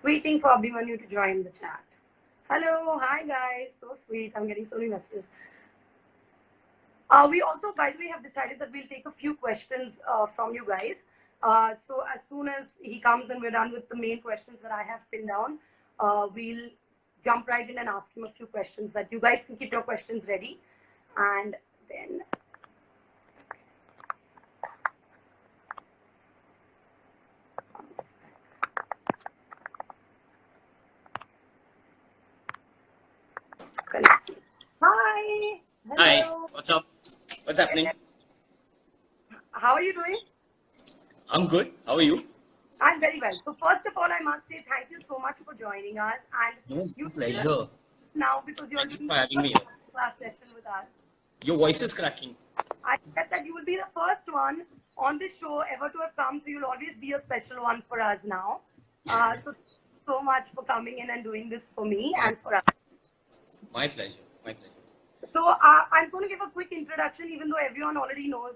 Waiting for Abhimanyu to join the chat. Hello, hi guys. So sweet. I'm getting so many messages. We also, by the way, have decided that we'll take a few questions from you guys. So as soon as he comes and we're done with the main questions that I have pinned down, we'll jump right in and ask him a few questions that you guys can keep your questions ready. And then connect. Hi. Hi, Hello. what's up? What's happening? How are you doing? I'm good. How are you? I'm very well. So first of all, I must say thank you so much for joining us. And No, you pleasure. now because you're Thank you doing for the having first me here. class session with us. Your voice is cracking. I said that you will be the first one on this show ever to have come, so you'll always be a special one for us now. So much for coming in and doing this for me My, and for us. my pleasure. My pleasure. So I'm going to give a quick introduction, even though everyone already knows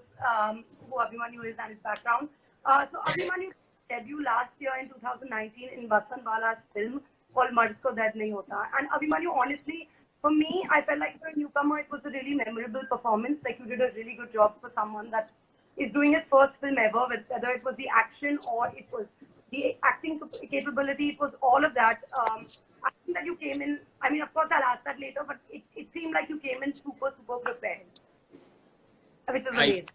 who Abhimanyu is and his background. So Abhimanyu debuted last year in 2019 in Basant Bala's film called Mard Ko Dard Nahi Hota. And Abhimanyu, honestly, for me, I felt like for a newcomer, it was a really memorable performance. Like you did a really good job for someone that is doing his first film ever, whether it was the action or it was the acting capability, it was all of that. I think that you came in, I mean, of course, I'll ask that later, but it seemed like you came in super, super prepared, which is I amazing.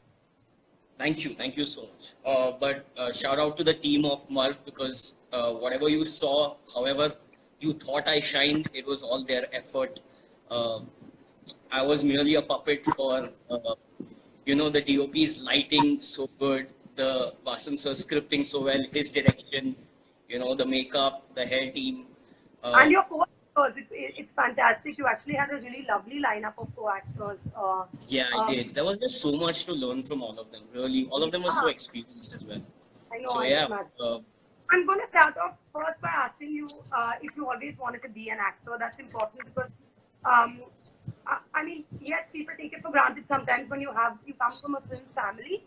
Thank you so much. But shout out to the team of Mark because whatever you saw, however you thought I shined, it was all their effort. Uh, I was merely a puppet for the DOP's lighting so good, the Vasan sir scripting so well, his direction, the makeup, the hair team. And Uh, your co-actors, it's fantastic. You actually had a really lovely lineup of co-actors. Yeah, I Um, did. There was just so much to learn from all of them. Really, all of them were so yeah, experienced as well. I So can yeah, imagine. uh, I'm going to start off first by asking you if you always wanted to be an actor. That's important because, um, I mean, yes, people take it for granted sometimes when you come from a film family.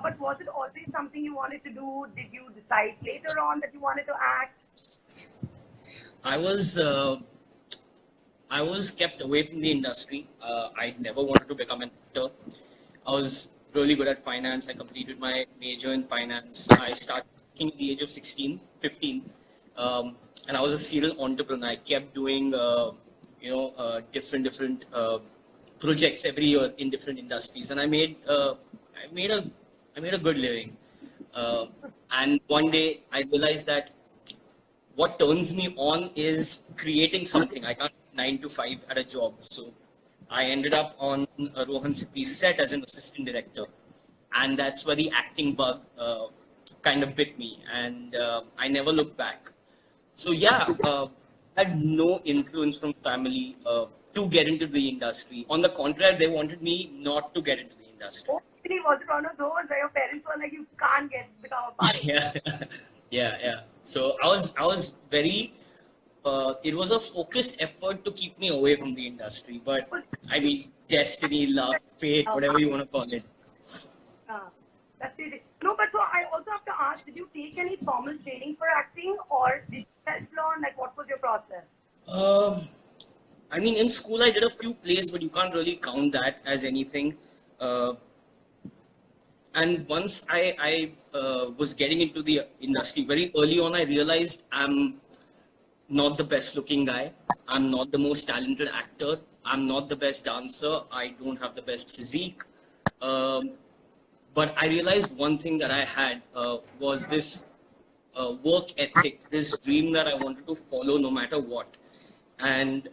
But was it always something you wanted to do? Did you decide later on that you wanted to act? I was uh, I was kept away from the industry. I never wanted to become an actor. I was really good at finance. I completed my major in finance. I started working at the age of 16, 15, and I was a serial entrepreneur. I kept doing different projects every year in different industries, and I made a I made a good living. Uh, and one day I realized that what turns me on is creating something. I can't 9 to 5 at a job. So I ended up on Rohan Sippy's set as an assistant director. And that's where the acting bug kind of bit me. And I never looked back. So yeah, I had no influence from family to get into the industry. On the contrary, they wanted me not to get into the industry. Or really was it one of those where your parents were like, you can't become a part of this? Yeah, yeah. So I was very it was a focused effort to keep me away from the industry. But Was I mean, destiny, luck, fate, uh, whatever you want to call it. uh, that's it. No, but so I also have to ask, did you take any formal training for acting or did you self-learn? Like, what was your process? Um, I mean, in school I did a few plays, but you can't really count that as anything. Uh, and once I was getting into the industry very early on, I realized I'm not the best looking guy. I'm not the most talented actor. I'm not the best dancer. I don't have the best physique. Um, but I realized one thing that I had was this work ethic, this dream that I wanted to follow no matter what. And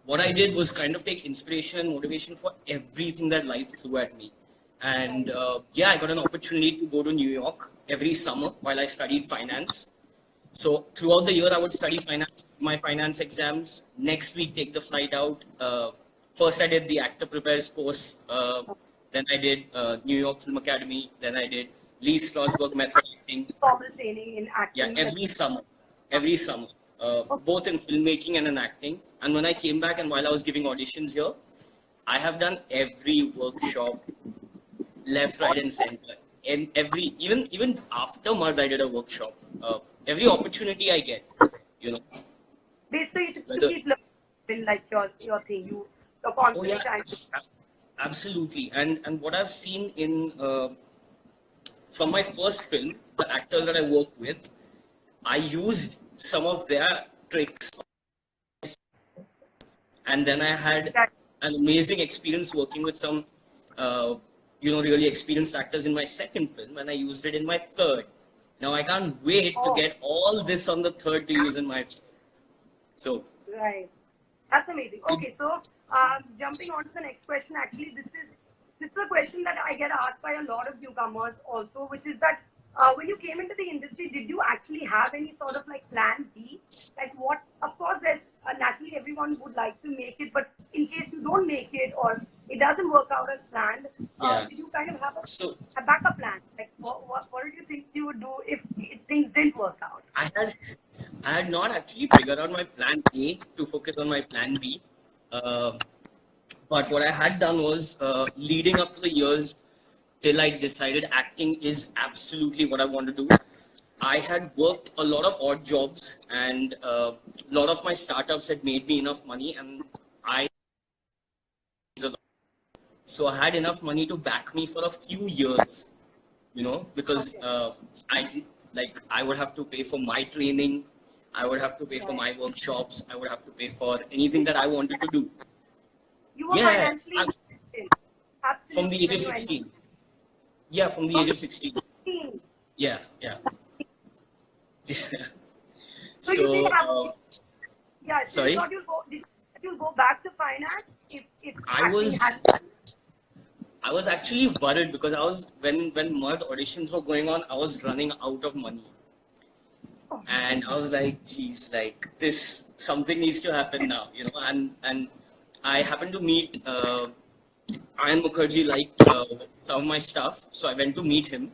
what I did was kind of take inspiration and motivation for everything that life threw at me. And Right. yeah, I got an opportunity to go to New York every summer while I studied finance. So throughout the year, I would study finance, my finance exams. Next week, take the flight out. First, I did the actor prepares course. Then I did New York Film Academy. Then I did Lee Strasberg method acting. Formal training in Yeah, acting. every summer, Okay. both in filmmaking and in acting. And when I came back and while I was giving auditions here, I have done every workshop, left, right, and center. And even after Mud, I did a workshop. every opportunity I get, you know, Basically, to whether, keep learning, like your thing, you're oh yeah, constantly trying to. absolutely. And what I've seen in from my first film, the actors that I worked with, I used some of their tricks, and then I had That, an amazing experience working with some, really experienced actors in my second film, and I used it in my third. Now I can't wait to oh, get all this on the third to use in my film. So, right. That's amazing. Okay, so jumping on to the next question, actually, this is a question that I get asked by a lot of newcomers also, which is that when you came into the industry, did you actually have any sort of like plan B? Like what? Of course, there's naturally everyone would like to make it, but in case you don't make it or it doesn't work out as planned, yeah. did you kind of have So a backup plan? Like what did you think you would do if things didn't work out? I had I had not actually figured out my plan A to focus on my plan B. Uh, but what I had done was leading up to the years till I decided acting is absolutely what I want to do. I had worked a lot of odd jobs, and a lot of my startups had made me enough money, and I so I had enough money to back me for a few years, because Okay, I would have to pay for my training, I would have to pay for right. my workshops, I would have to pay for anything that I wanted to do. You were Yeah, financially I'm independent, from the absolutely, age when of you entered. 16. Yeah, from the From age the of 16. 16. Yeah, yeah. So you didn't So, have, yeah, so you sorry, thought you'll go back to finance if I acting was hadn't. I was actually worried because I was when Mud auditions were going on, I was running out of money. Oh, And I was like, geez, like this something needs to happen now, and I happened to meet Ayan Mukherjee liked some of my stuff, so I went to meet him,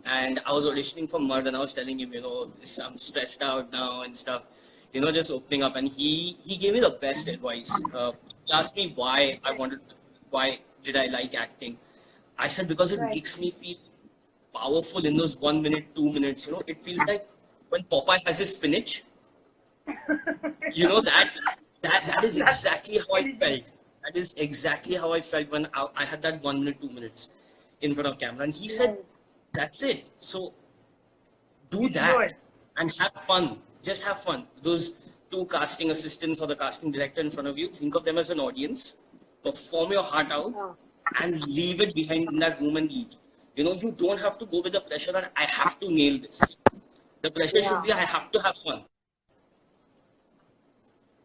and I was auditioning for Mud, and I was telling him, I'm stressed out now and stuff, just opening up, and he gave me the best advice. He asked me why did I like acting. I said because it right. makes me feel powerful in those 1 minute, 2 minutes. It feels like when Popeye has his spinach. That is That's exactly how I really deep. felt. That is exactly how I felt when I had that 1 minute, 2 minutes in front of camera. And he said, Right. "That's it. So do You should do that it. and have fun. Just have fun. Those two casting assistants or the casting director in front of you, think of them as an audience. Perform your heart out Yeah. and leave it behind in that room and leave. You don't have to go with the pressure that I have to nail this. The pressure should Yeah. be I have to have fun.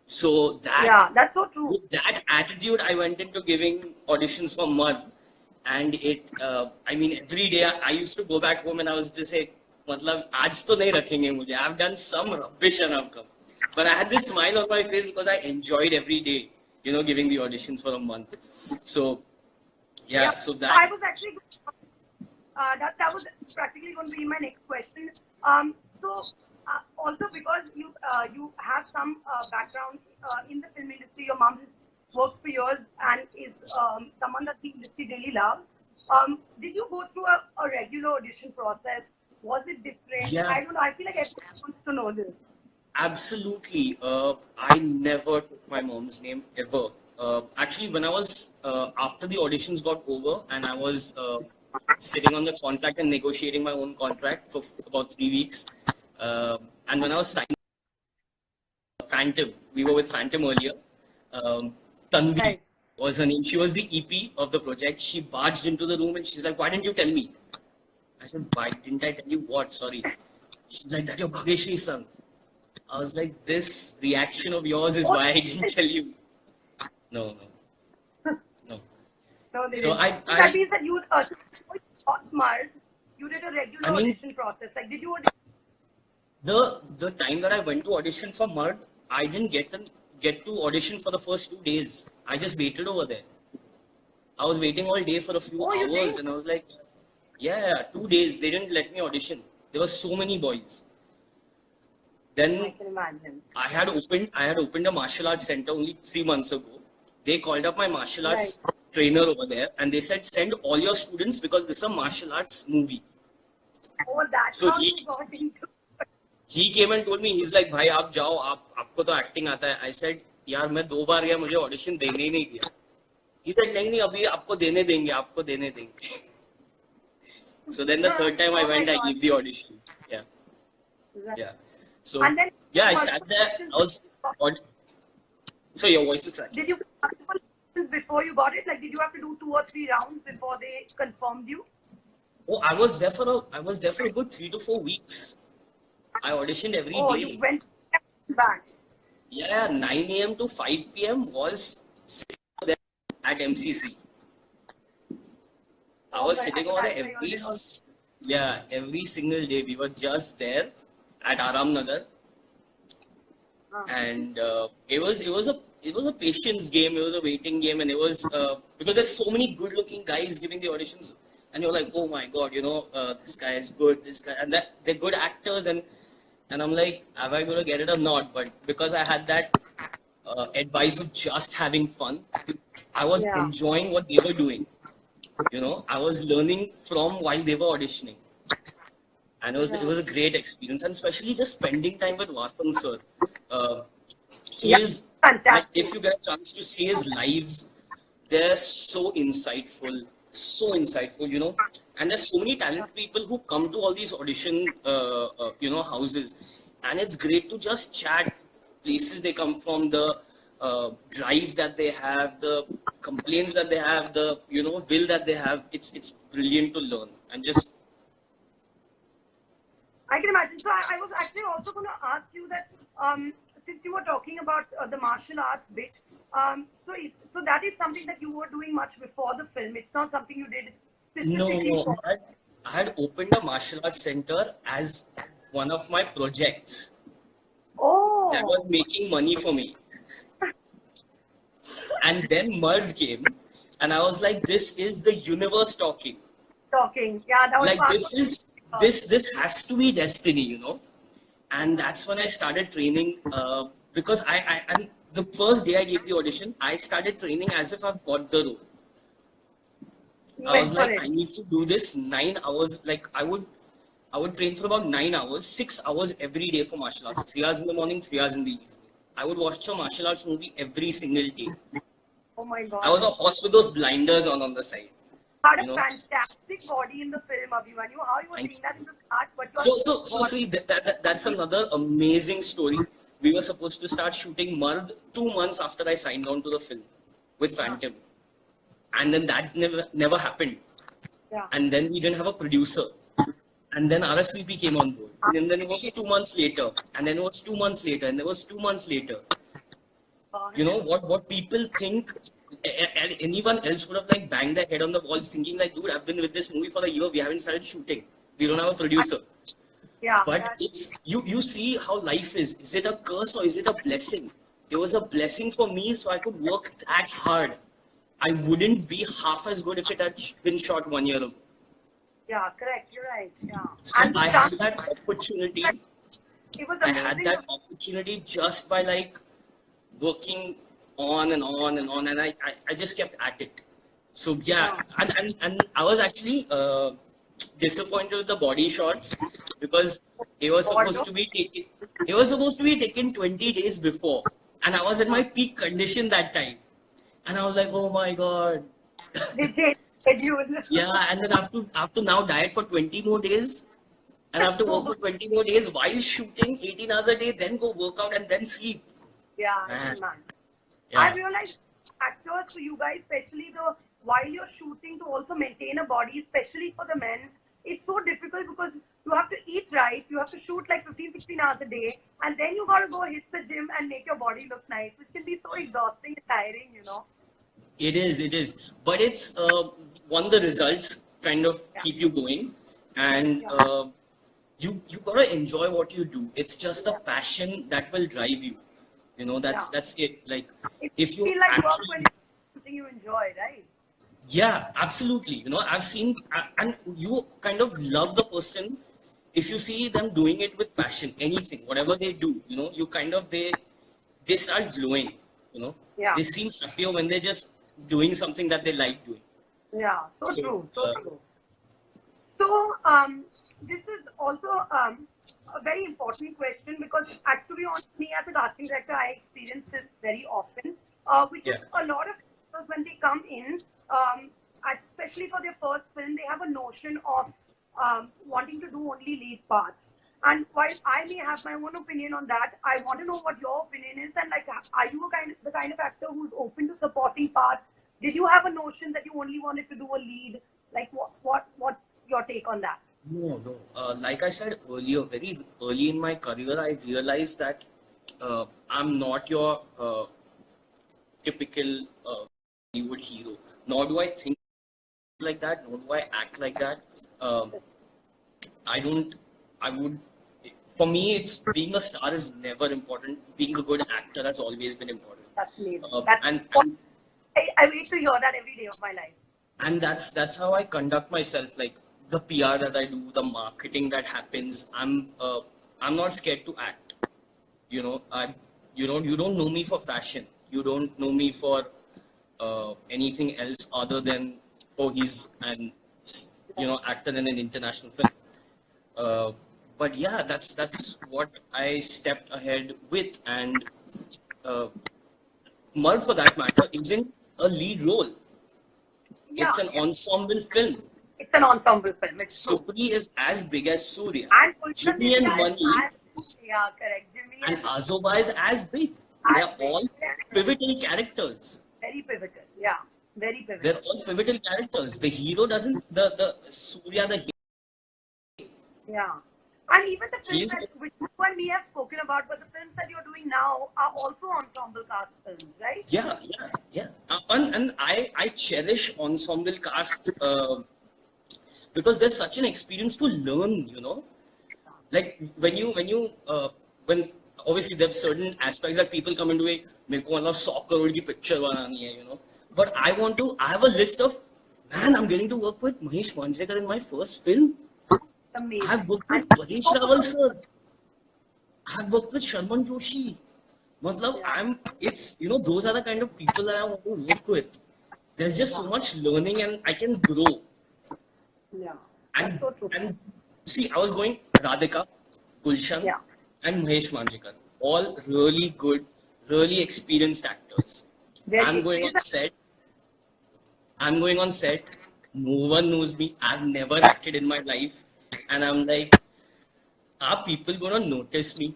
So Yeah. That's so true. with that attitude, I went into giving auditions for Mud, and every day I used to go back home and I was just say, "मतलब आज तो नहीं रखेंगे मुझे." I've done some rubbish and I've come, but I had this smile on my face because I enjoyed every day, giving the auditions for a month. So yeah, Yeah. so So that I was actually that was practically going to be my next question. So also because you have some background in the film industry, your mom has worked for years and is someone that the industry really loves. Did you go through a regular audition process? Was it different? yeah. I don't know. I feel like everyone wants to know this. Absolutely. I never took my mom's name ever. Actually, when I was after the auditions got over and I was sitting on the contract and negotiating my own contract for about 3 weeks, and when I was signing Phantom, we were with Phantom earlier. Tanvi Right. was her name. She was the EP of the project. She barged into the room and she's like, "Why didn't you tell me?" I said, "Why didn't I tell you what? Sorry." She's like, "That your Bhageshri son." I was like, this reaction of yours is Oh, why I didn't tell you. No, no, no. no, they So didn't. So that means that you smart. You did a I regular mean, audition process. Like, did you audition? the time that I went to audition for Mud, I didn't get to audition for the first 2 days. I just waited over there. I was waiting all day for a few Oh, you hours, think? and I was like, yeah, 2 days. They didn't let me audition. There were so many boys. I Then can imagine. I had opened a martial arts center only 3 months ago. They called up my martial Right. arts trainer over there and they said send all your students because this is a martial arts movie. Oh, that's So how he you got into. he came and told me, he's like, भाई आप जाओ, आपको तो acting आता है. I said, यार मैं 2 बार गया, मुझे audition देने ही नहीं दिया. He said, नहीं अभी आपको देने देंगे. So then the third time I Oh my went, I God. gave the audition. Yeah, Right. yeah. So And then yeah, I sat there. I was. So your voice is cracking. Did you multiple auditions before you got it? Like, did you have to do 2 or 3 rounds before they confirmed you? Oh, I was there for a good 3 to 4 weeks. I auditioned every Oh, day. you went back. Yeah, 9 a.m. to 5 p.m. was sitting there at MCC. I was sitting over there every single day. We were just there at Aram Nagar, and it was a patience game. It was a waiting game, and it was because there's so many good-looking guys giving the auditions, and you're like, oh my god, this guy is good, this guy, and they're good actors, and I'm like, am I going to get it or not? But because I had that advice of just having fun, I was enjoying what they were doing. I was learning from while they were auditioning. And it was a great experience. And especially just spending time with Vasan sir. He is, like, if you get a chance to see his lives, they're so insightful. And there's so many talented people who come to all these audition, houses. And it's great to just chat places they come from, the drive that they have, the complaints that they have, the will that they have. It's brilliant to learn and just. I can imagine. So I was actually also going to ask you that since you were talking about the martial arts bit, so that is something that you were doing much before the film. It's not something you did specifically. No. I had opened a martial arts center as one of my projects. Oh. That was making money for me. And then Mard came, and I was like, this is the universe talking. Yeah, that was like this has to be destiny, And that's when I started training, because and the first day I gave the audition, I started training as if I've got the role. I was like, I need to do this 9 hours. Like I would train for about 9 hours, 6 hours every day for martial arts. 3 hours in the morning, 3 hours in the evening. I would watch a martial arts movie every single day. Oh my God. I was a horse with those blinders on the side. Had a fantastic body in the film, Abhimanyu. How you were doing that in the start, but so see that's another amazing story. We were supposed to start shooting Mard 2 months after I signed on to the film with Phantom, and then that never happened. Yeah. And then we didn't have a producer, and then RSVP came on board, and then it was 2 months later, and then it was 2 months later, and it was 2 months later. What people think. And anyone else would have like banged their head on the wall thinking like, dude, I've been with this movie for a year, we haven't started shooting, we don't have a producer. But it's you see how life is it a curse or is it a blessing? It was a blessing for me, so I could work that hard. I wouldn't be half as good if it had been shot 1 year ago. Yeah, correct, you're right. So I had that opportunity. It was I had that opportunity just by like working on and on and on, and I just kept at it. So yeah, and I was actually disappointed with the body shots because it was supposed to be taken 20 days before, and I was at my peak condition that time, and I was like, oh my god. Yeah, and then I have to now diet for 20 more days, and I have to work for 20 more days while shooting 18 hours a day, then go work out and then sleep. Yeah. I realized actors, for you guys, especially while you're shooting, to also maintain a body, especially for the men, it's so difficult because you have to eat right, you have to shoot like 15-16 hours a day, and then you got to go hit the gym and make your body look nice, which can be so exhausting and tiring, It is. But it's one, the results kind of keep you going, and you gotta enjoy what you do. It's just the passion that will drive you. That's it. Like if you feel like actually, work when it's something you enjoy, right? Yeah, absolutely. I've seen, and you kind of love the person if you see them doing it with passion. Anything, whatever they do, you kind of they start glowing. They seem happier when they're just doing something that they like doing. Yeah, so true. So, this is also a very important question because, to be honest, me as a casting director, I experience this very often, which is Yeah. a lot of actors when they come in, especially for their first film, they have a notion of wanting to do only lead parts. And while I may have my own opinion on that, I want to know what your opinion is. And like, are you the kind of actor who's open to supporting parts? Did you have a notion that you only wanted to do a lead? Like, what's your take on that? No, no. Like I said earlier, very early in my career, I realized that I'm not your typical Hollywood hero. Nor do I think like that. Nor do I act like that. Um, I don't. I would. For me, it's being a star is never important. Being a good actor has always been important. That's amazing. Uh, That's and what and I wait to hear that every day of my life. and that's how I conduct myself. Like the PR that I do, the marketing that happens. I'm not scared to act. I you don't know me for fashion. You don't know me for anything else other than, oh, he's an actor in an international film. Uh, but yeah, that's what I stepped ahead with. And uh, Mud, for that matter, isn't a lead role. Yeah, It's an ensemble film. it's an ensemble film. It's true. Supri is as big as Surya. And Gulshan Jimmy and Desia is Money as, yeah, correct. Jimmy and and Azoba is as big. They as are big. all pivotal characters. Very pivotal. Yeah, very They're pivotal. all pivotal characters. The hero doesn't the Surya the Yeah. And even the films he's that which you and me have spoken about, but the films that you're doing now are also ensemble cast films, right? yeah. And I cherish ensemble cast because there's such an experience to learn. Like when obviously there are certain aspects that people come into it. मेरे को मतलब 100 crore की picture बनानी है. But I have a list of, man, I'm getting to work with Mahesh Manjrekar in my first film. I have Amazing. worked And with Paresh Rawal sir. I have worked with Sharman Joshi. Matlab, yeah, it's, those are the kind of people that I want to work with. There's just so yeah, much learning and I can grow. yeah. That's And so true. and see, I was going Radhika, Gulshan, Yeah. and Mahesh Manjrekar. All really good, really experienced actors. Very I'm going on experienced. set. I'm going on set. No one knows me. I've never acted in my life. And I'm like, are people gonna notice me?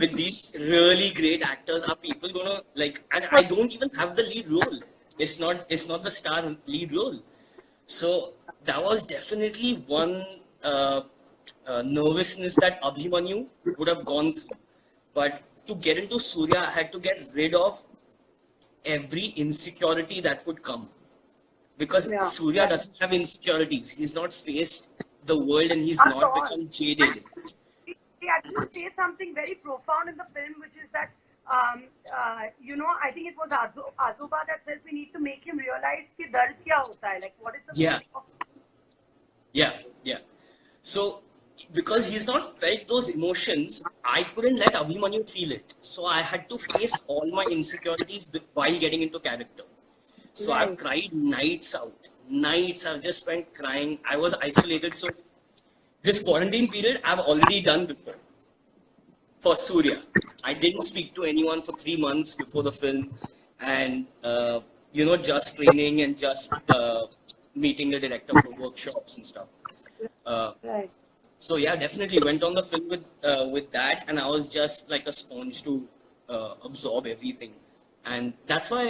With these really great actors, are people gonna like, and I don't even have the lead role. It's not the star lead role. So that was definitely one nervousness that Abhimanyu would have gone through. But to get into Surya, I had to get rid of every insecurity that would come. Because Yeah. Surya doesn't have insecurities. He's not faced the world and he's At not all. become And jaded. they actually say something very profound in the film, which is that, I think it was Azoba that says we need to make him realize कि दर्द क्या होता है, like what is the Yeah, meaning of. yeah. So, because he's not felt those emotions, I couldn't let Abhimanyu feel it. So I had to face all my insecurities while getting into character. So I've Right. cried nights out. Nights I've just spent crying. I was isolated. So this quarantine period I've already done before for Surya. I didn't speak to anyone for 3 months before the film, and just training and just meeting the director for workshops and stuff. Uh, Right. so yeah, definitely went on the film with that, and I was just like a sponge to absorb everything, and that's why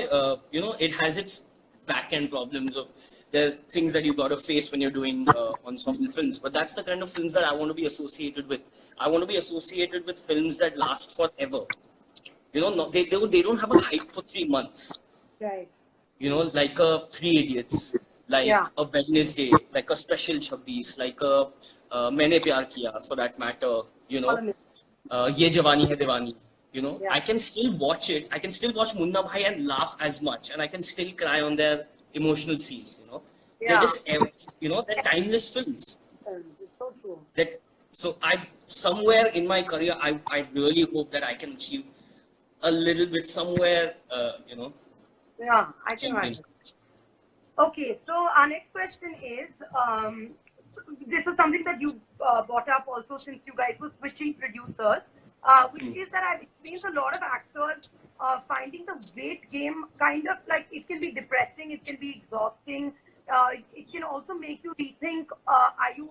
it has its back end problems of the things that you got to face when you're doing ensemble films. But that's the kind of films that I want to be associated with. I want to be associated with films that last forever. They don't have a hype for 3 months. Right. Like a Three Idiots, like Yeah. a Wednesday, like a Special Chabis, like a Maine Pyar Kiya, for that matter. All amazing. Ye Jawani Hai Diwani. Yeah. I can still watch it. I can still watch Munna Bhai and laugh as much, and I can still cry on their emotional scenes. They're Yeah. just, they're timeless films. It's so true. That so I somewhere in my career, I really hope that I can achieve a little bit somewhere, Yeah, I can something. imagine. Okay, so our next question is, this is something that you brought up also since you guys were switching producers, which is that I've experienced a lot of actors finding the weight game kind of like it can be depressing, it can be exhausting, it can also make you rethink, are you,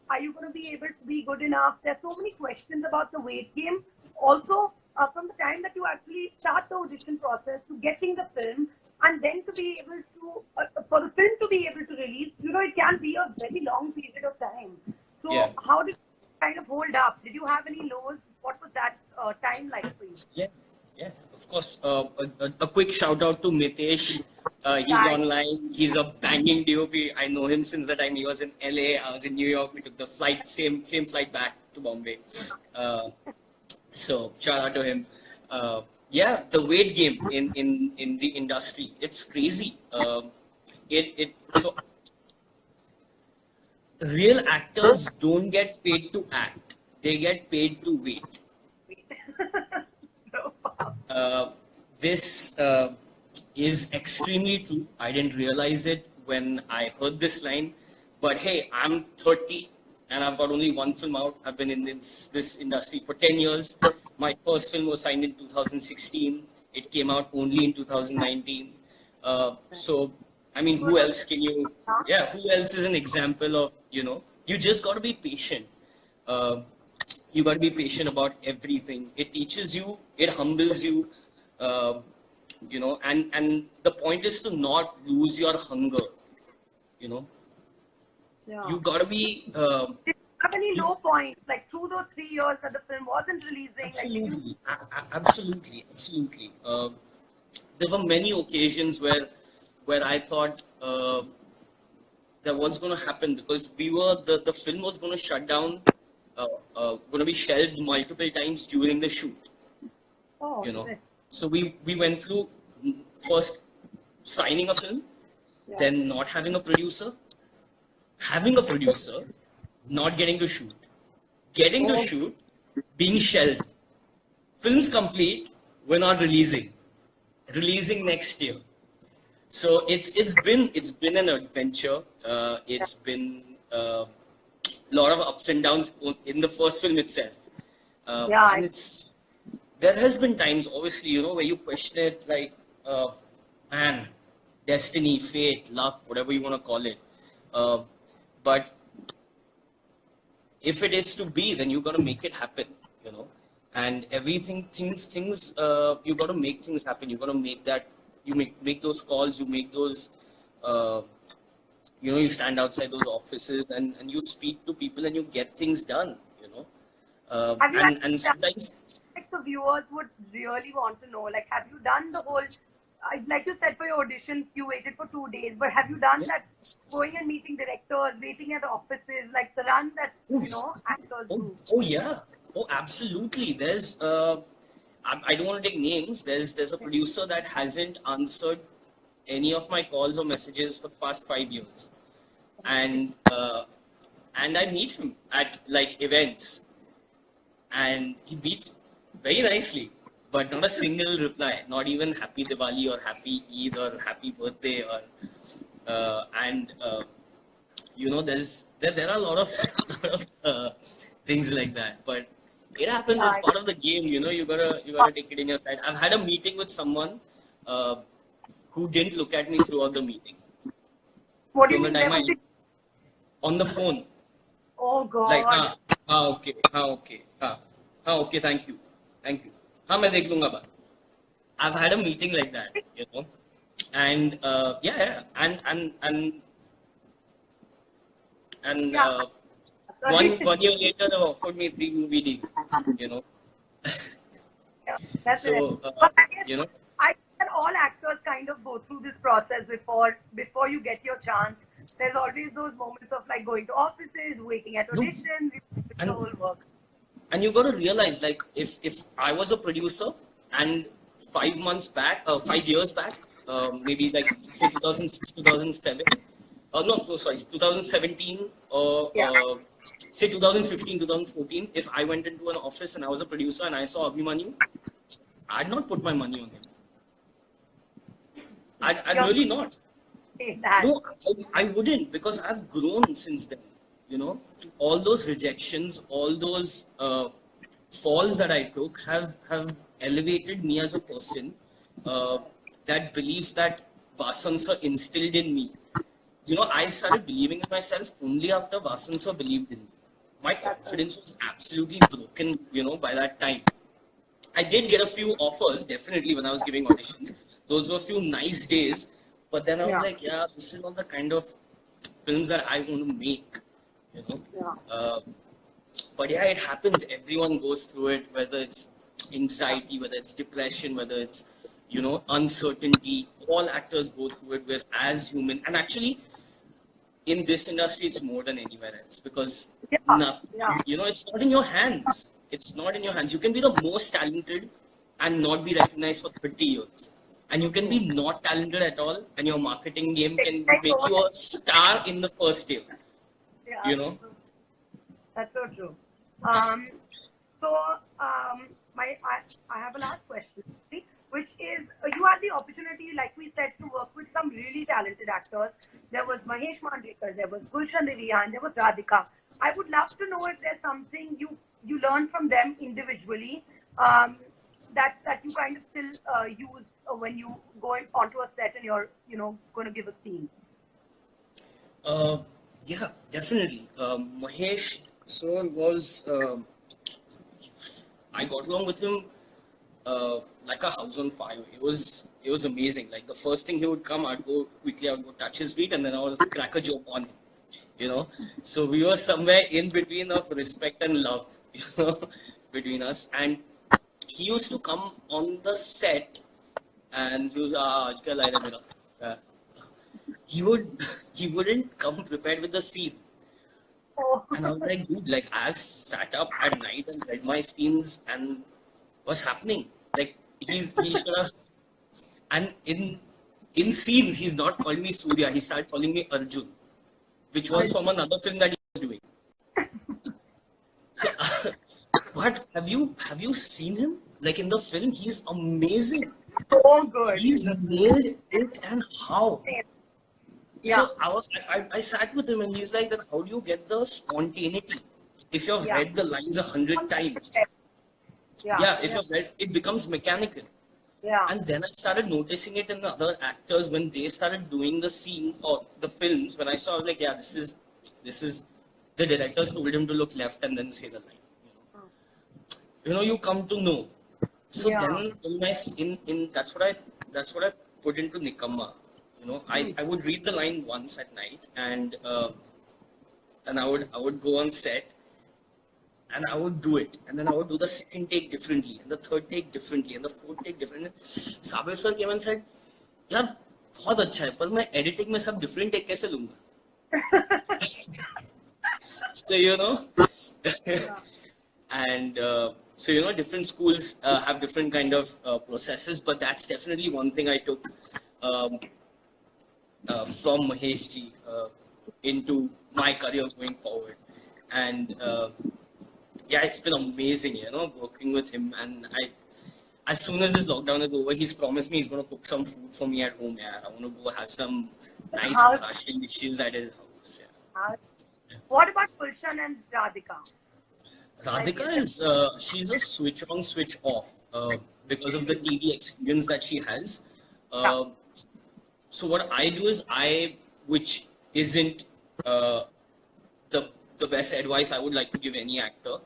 are you going to be able to be good enough? There's so many questions about the weight game. Also, from the time that you actually start the audition process to getting the film, and then to be able to, for the film to be able to release, it can be a very long period of time. So Yeah. how did you kind of hold up? Did you have any lows? What was that time like for you? Yeah, yeah, of course. A quick shout out to Mitesh. He's Right. online. He's a banging DOP. I know him since the time he was in LA. I was in New York. We took the flight, same flight back to Bombay. So shout out to him. Yeah, the weight game in the industry, it's crazy. So real actors don't get paid to act; they get paid to wait. So, This is extremely true. I didn't realize it when I heard this line, but hey, I'm 30 and I've got only one film out. I've been in this industry for 10 years. My first film was signed in 2016. It came out only in 2019. So, I mean, who else can you? Yeah, who else is an example of You just got to be patient. Uh, you got to be patient about everything. It teaches you, it humbles you, uh, and the point is to not lose your hunger. You know, yeah. you got to be. Did you have any low points, like through those 3 years that the film wasn't releasing? Absolutely, absolutely. There were many occasions where I thought that what's going to happen, because the film was going to shut down, going to be shelved multiple times during the shoot. Oh, Right. So we went through first signing a film, then not having a producer, having a producer, not getting to shoot, getting to shoot, being shelved. Film's complete, we're not releasing next year. So it's been an adventure. It's been a lot of ups and downs in the first film itself. And there has been times, obviously, where you question it, like, man, destiny, fate, luck, whatever you want to call it. But if it is to be, then you got to make it happen. And everything, things, you got to make things happen. You got to make that. You make those calls. You make those. You stand outside those offices and you speak to people and you get things done. And sometimes. The viewers would really want to know, like, have you done the whole, like you said, for your auditions, you waited for 2 days, but have you done that, going and meeting directors, waiting at offices, like the run that, actors do? Oh, yeah. Oh, absolutely. There's, I don't want to take names. There's a producer that hasn't answered any of my calls or messages for the past 5 years. And I meet him at, like, events. And he beats very nicely, but not a single reply, not even happy Diwali or happy Eid or happy birthday or there are a lot of things like that, but it happens. It's part of the game. You gotta take it in your side. I've had a meeting with someone who didn't look at me throughout the meeting. What do you mean? On the phone. Oh God. Like okay, thank you. मैं देख लूंगा बात. I've had a meeting like that, and one year later they offered me 3 movie deal, That's so it. But I guess, I think that all actors kind of go through this process before you get your chance. There's always those moments of like going to offices, waiting at auditions, the whole work. And you got to realize, like, if I was a producer and 5 years back, maybe like say 2006, 2007, 2017 or say 2015, 2014, if I went into an office and I was a producer and I saw Abhimanyu, I'd not put my money on him. I'd really not. say that. No, I wouldn't, because I've grown since then. You know, all those rejections, all those falls that I took have elevated me as a person. Uh, that belief that Vasan sir instilled in me. You know, I started believing in myself only after Vasan sir believed in me. My That's confidence was absolutely broken, you know, by that time. I did get a few offers, definitely, when I was giving auditions. Those were a few nice days. But then I was yeah, like, yeah, this is not the kind of films that I want to make, you know. yeah, Uh, but yeah, it happens. Everyone goes through it, whether it's yeah. anxiety, whether it's depression, whether it's, you know, uncertainty. All actors go through it. We're as human. And actually, in this industry, it's more than anywhere else because Yeah, nothing, yeah, you know, it's not in your hands. It's not in your hands. You can be the most talented and not be recognized for 30 years. And you can true. be not talented at all, and your marketing game can Like make you a star in the first day, yeah, you know. that's so true. Um, so I have a last question, which is you had the opportunity, like we said, to work with some really talented actors. There was Mahesh Mandrekar, there was Gulshan Deviya, and there was Radhika. I would love to know if there's something you learned from them individually, um, that you kind of still use when you go onto a set and you're going to give a scene. Uh, yeah, definitely. Mahesh sir was, I got along with him like a house on fire. It was amazing. Like the first thing he would come, I'd go quickly, I'd go touch his feet, and then I was crack a joke on him. You know, so we were somewhere in between of respect and love, you know, between us. And he used to come on the set, and he was आजकल आया मेरा. Uh, he would he wouldn't come prepared with the scene. Oh, And I was like, dude, like I've sat up at night and read my scenes and what's happening? Like he should have. And in scenes he's not called me Surya. He started calling me Arjun, which was from another film that he was doing. So, what have you seen him? Like in the film, he's amazing. so good. He's nailed it, and how? Yeah, So I sat with him and he's like, then how do you get the spontaneity? If you've yeah. read the lines 100 times, Yeah, yeah, if you've read, it becomes mechanical. yeah. And then I started noticing it in the other actors when they started doing the scene or the films. When I saw, I was like, yeah, this is the directors told him to look left and then say the line. You come to know. So Yeah. then in that's what I put into Nikamma. I would read the line once at night, and I would go on set and I would do it, and then I would do the second take differently, and the third take differently, and the fourth take differently. Sabir sir came and said, यार बहुत अच्छा है, पर मैं editing में सब different take कैसे लूँगा? So Yeah. and so different schools have different kind of processes, but that's definitely one thing I took um, from Mahesh ji into my career going forward. And yeah, it's been amazing, working with him. And as soon as this lockdown is over, he's promised me he's going to cook some food for me at home. Yeah, I want to go have some nice How, Maharashtrian dishes at his house. how, what about Gulshan and Radhika? Like, Radhika is she's a switch on, switch off because of the TV experience that she has. yeah, Uh, so what I do is which isn't uh, the best advice I would like to give any actor.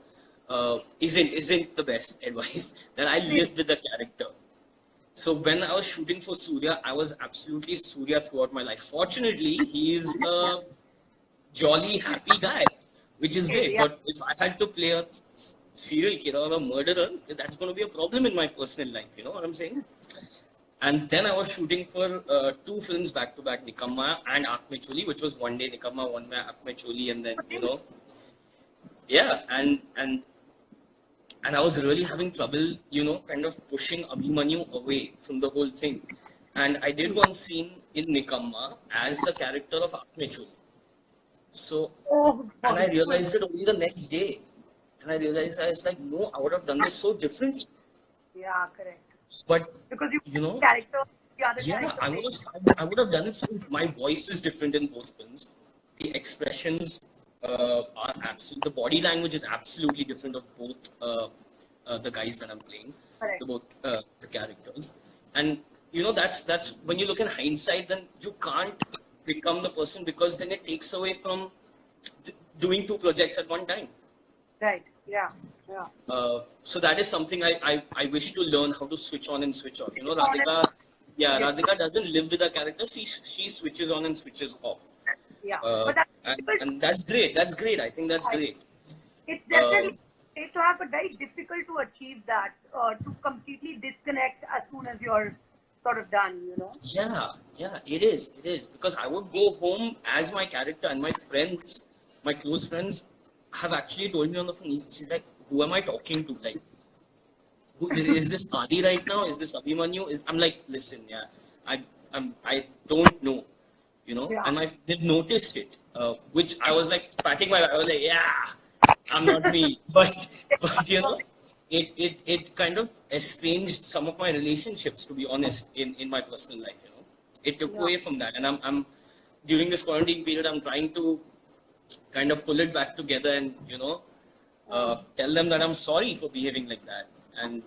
Isn't the best advice that I live with the character. So when I was shooting for Surya, I was absolutely Surya throughout my life. Fortunately, he is a jolly, happy guy, which is great. yeah, But if I had to play a serial killer or a murderer, that's going to be a problem in my personal life. You know what I'm saying? And then I was shooting for two films back to back, Nikamma and Aankh Mein Choli, which was one day Nikamma, one day Aankh Mein Choli, and then yeah, and I was really having trouble, kind of pushing Abhimanyu away from the whole thing. And I did one scene in Nikamma as the character of Aankh Mein Choli. So, oh and I God. realized it only the next day. And I realized I was like, no, I would have done this so differently. Yeah, correct. But, Because you you know, character the other Yeah, character plays. I would have done it. My voice is different in both films. The expressions are absolute. The body language is absolutely different of both the guys that I'm playing, Correct. the both the characters. And you know, that's when you look in hindsight, then you can't become the person, because then it takes away from doing two projects at one time. Right. Yeah. Yeah. So that is something I wish to learn, how to switch on and switch off. You know, Honest. Radhika, yeah, Yes. Radhika doesn't live with her character. She switches on and switches off. Yeah. But that's difficult. And that's great. That's great. I think that's I- great. It's Uh, definitely great to have, but very difficult to achieve that. To completely disconnect as soon as you're sort of done. You know. yeah, it is. It is. Because I would go home as my character, and my friends, my close friends, have actually told me on the phone, she's like, who am I talking to? Like, is this Adi right now? Is this Abhimanyu? I'm like, listen, yeah, I don't know, you know, Yeah. and they've noticed it, which I was like patting I was like, yeah, I'm not me, but you know, it kind of estranged some of my relationships, to be honest, in my personal life, you know, it took Yeah. away from that, and I'm during this quarantine period, I'm trying to kind of pull it back together and tell them that I'm sorry for behaving like that, and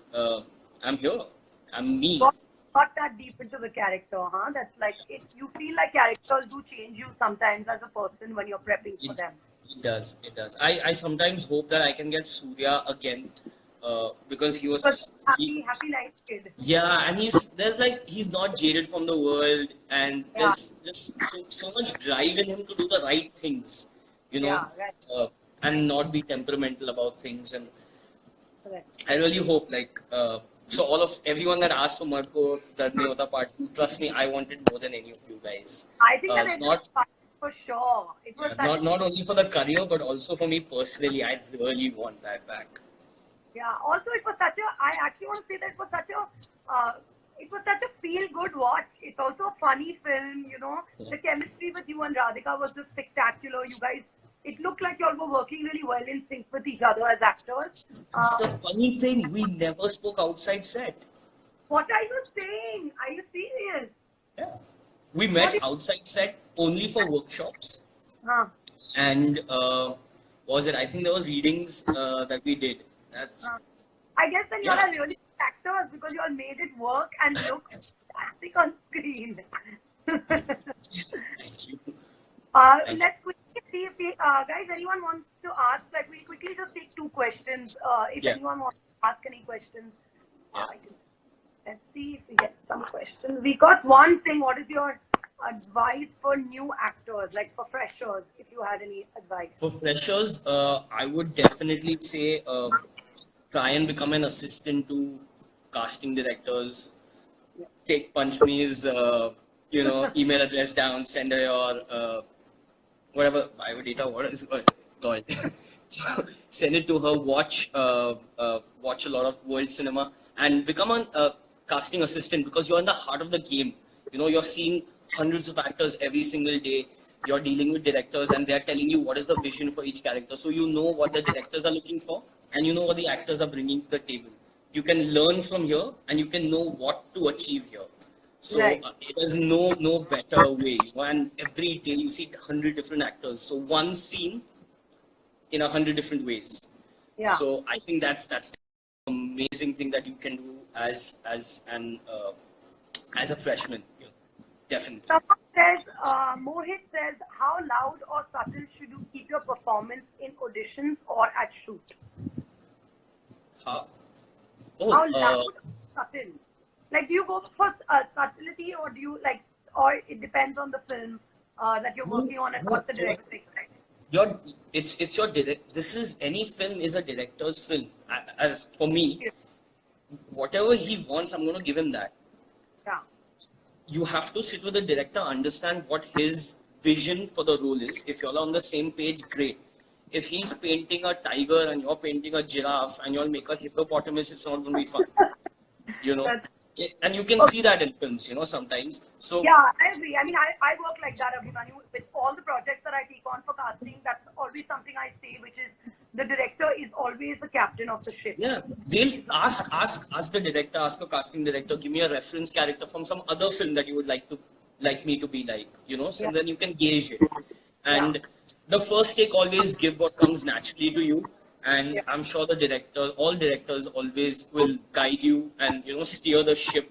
I'm here, I'm me. got, got that deep into the character, huh? That's like it. You feel like characters do change you sometimes as a person when you're prepping for It, them. it does, it does. I sometimes hope that I can get Surya again, because Because he, happy nice kid. yeah, and he's not jaded from the world, and Yeah, there's just so much drive in him to do the right things, you know, yeah, right, uh, and not be temperamental about things. And correct. I really hope, like, so all of everyone that asked for Marco Darnevata part 2, trust me, I wanted more than any of you guys. I think that everyone Not felt it for sure. It was yeah, such not only for the career, but also for me personally. I really want that back. yeah. Also, it was such a. I actually want to say that it was such a. It was such a feel good watch. It's also a funny film. You know, Yeah. the chemistry with you and Radhika was just spectacular. You guys. It looked like you all were working really well in sync with each other as actors. That's Uh, the funny thing. We never spoke outside set. what are you saying? Are you serious? Yeah. We What met is, outside set only for workshops, huh, and what was it? I think there were readings that we did. That's huh. I guess then you all yeah. are really good actors because you all made it work and look fantastic on screen. Thank you. Thank you. Let's quickly see if we, guys, anyone wants to ask, like we'll quickly just take two questions. If Yeah. anyone wants to ask any questions, Yeah. I can, let's see if we get some questions. We got one saying, what is your advice for new actors, like for freshers, if you had any advice? For freshers, I would definitely say try and become an assistant to casting directors. Yeah. Take Punchme's email address down, send her your whatever biodata, what is it called? So send it to her. Watch a lot of world cinema and become a casting assistant, because you're in the heart of the game. You know, you're seeing hundreds of actors every single day. You're dealing with directors, and they're telling you what is the vision for each character. So you know what the directors are looking for, and you know what the actors are bringing to the table. You can learn from here, and you can know what to achieve here. So Right. there's no better way. And every day you see 100 different actors. So one scene in 100 different ways. Yeah. So I think that's the amazing thing that you can do as a freshman. You know, definitely. Someone says, Mohit says, how loud or subtle should you keep your performance in auditions or at shoot? Uh, How oh, loud or subtle? Like, do you go for subtlety or do you like, or it depends on the film that you're no, working on and no, what the director thinks, right? your it's your direct. This is any film is a director's film. As for me, whatever he wants, I'm going to give him that. Yeah. You have to sit with the director, understand what his vision for the role is. If you're on the same page, great. If he's painting a tiger and you're painting a giraffe and you'll make a hippopotamus, it's not going to be fun, you know. That's, And you can see that in films, you know, sometimes. So yeah, I agree. I mean, I work like that, Abhimanyu. With all the projects that I take on for casting, that's always something I say, which is the director is always the captain of the ship. Yeah, they'll ask the director, ask a casting director, give me a reference character from some other film that you would like me to be like, you know, so Yeah. then you can gauge it. And the first take, always give what comes naturally to you. And Yeah. I'm sure all directors always will guide you and, you know, steer the ship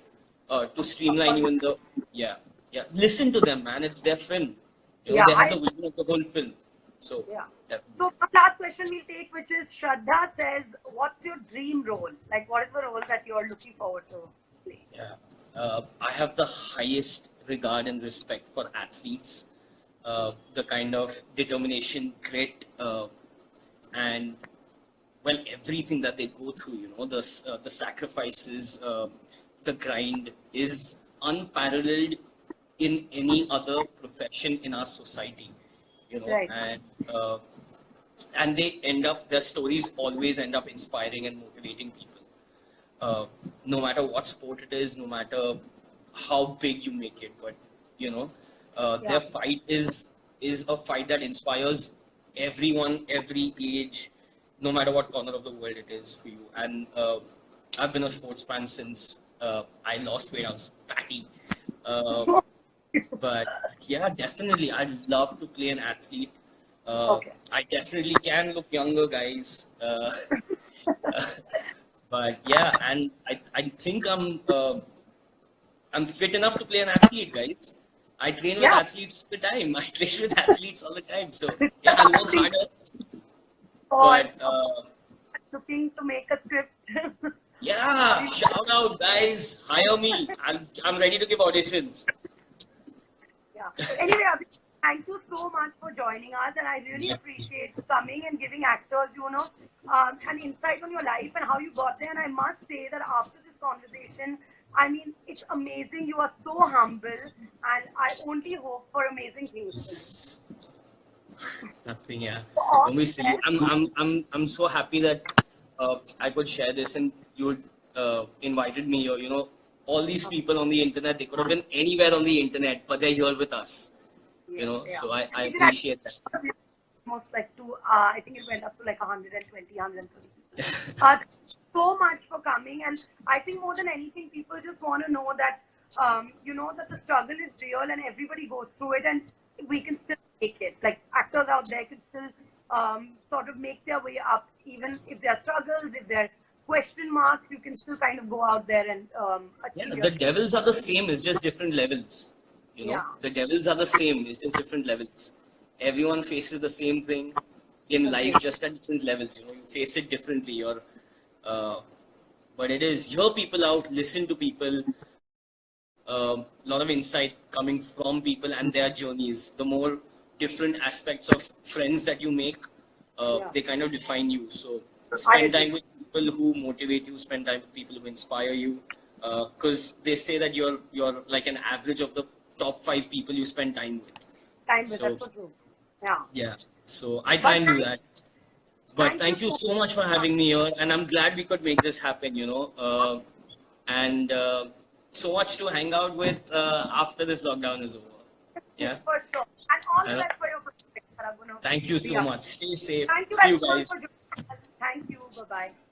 to streamline you in the, yeah, yeah. Listen to them, man. It's their film. You know, Yeah, they have the vision of the whole film. So, yeah. definitely. So one last question we'll take, which is Shraddha says, what's your dream role? Like, what is the role that you're looking forward to play? Yeah, I have the highest regard and respect for athletes. The kind of determination, grit, and well, everything that they go through. You know, the sacrifices, the grind is unparalleled in any other profession in our society. You know, Right. and they end up their stories always end up inspiring and motivating people. No matter what sport it is, no matter how big you make it, but you know, Yeah. their fight is a fight that inspires everyone, every age, no matter what corner of the world it is for you. And I've been a sports fan since I lost weight. I was fatty, uh, but yeah, definitely, I'd love to play an athlete. Okay. I definitely can look younger, guys. But yeah, and I think I'm fit enough to play an athlete, guys. I train with Yeah. athletes all the time. I train with athletes all the time. So yeah, I'll work harder. Or But looking to make a script. yeah, shout out, guys. Hire me. I'm ready to give auditions. Yeah. Anyway, Abhi, thank you so much for joining us, and I really Yeah. appreciate you coming and giving actors, an insight on your life and how you got there. And I must say that after this conversation, I mean, it's amazing. You are so humble, and I only hope for amazing things for you. Nothing, yeah. So all Don't be the silly. best. I'm so happy that I could share this and you invited me here. You know, all these people on the internet, they could have been anywhere on the internet, but they're here with us. You Yeah, know, yeah. so I We did appreciate that. almost like I think it went up to like 120, 130 people. So much for coming, and I think more than anything, people just want to know that, that the struggle is real and everybody goes through it, and we can still make it. Like actors out there can still sort of make their way up, even if there are struggles, if there are question marks, you can still kind of go out there and Yeah, achieve your the dreams. devils are the same, it's just different levels. You know, Yeah. the devils are the same, it's just different levels. Everyone faces the same thing in life, Agree. just at different levels. You know, you face it differently. Uh, but it is hear people out, listen to people. A lot of insight coming from people and their journeys. The more different aspects of friends that you make, Yeah. they kind of define you. So I spend agree. time with people who motivate you. Spend time with people who inspire you. Because they say that you're like an average of the top 5 people you spend time with. Time with So that's so true. Yeah. yeah, so I try But and do that. But thank you thank you so so much for having me here, and I'm glad we could make this happen. You know, and so much to hang out with after this lockdown is over. Yeah. for sure. And all the Uh, best for your project that are going to Thank you be so up. much. Stay safe. Thank you See you everyone guys. for joining us. Thank you. Bye bye.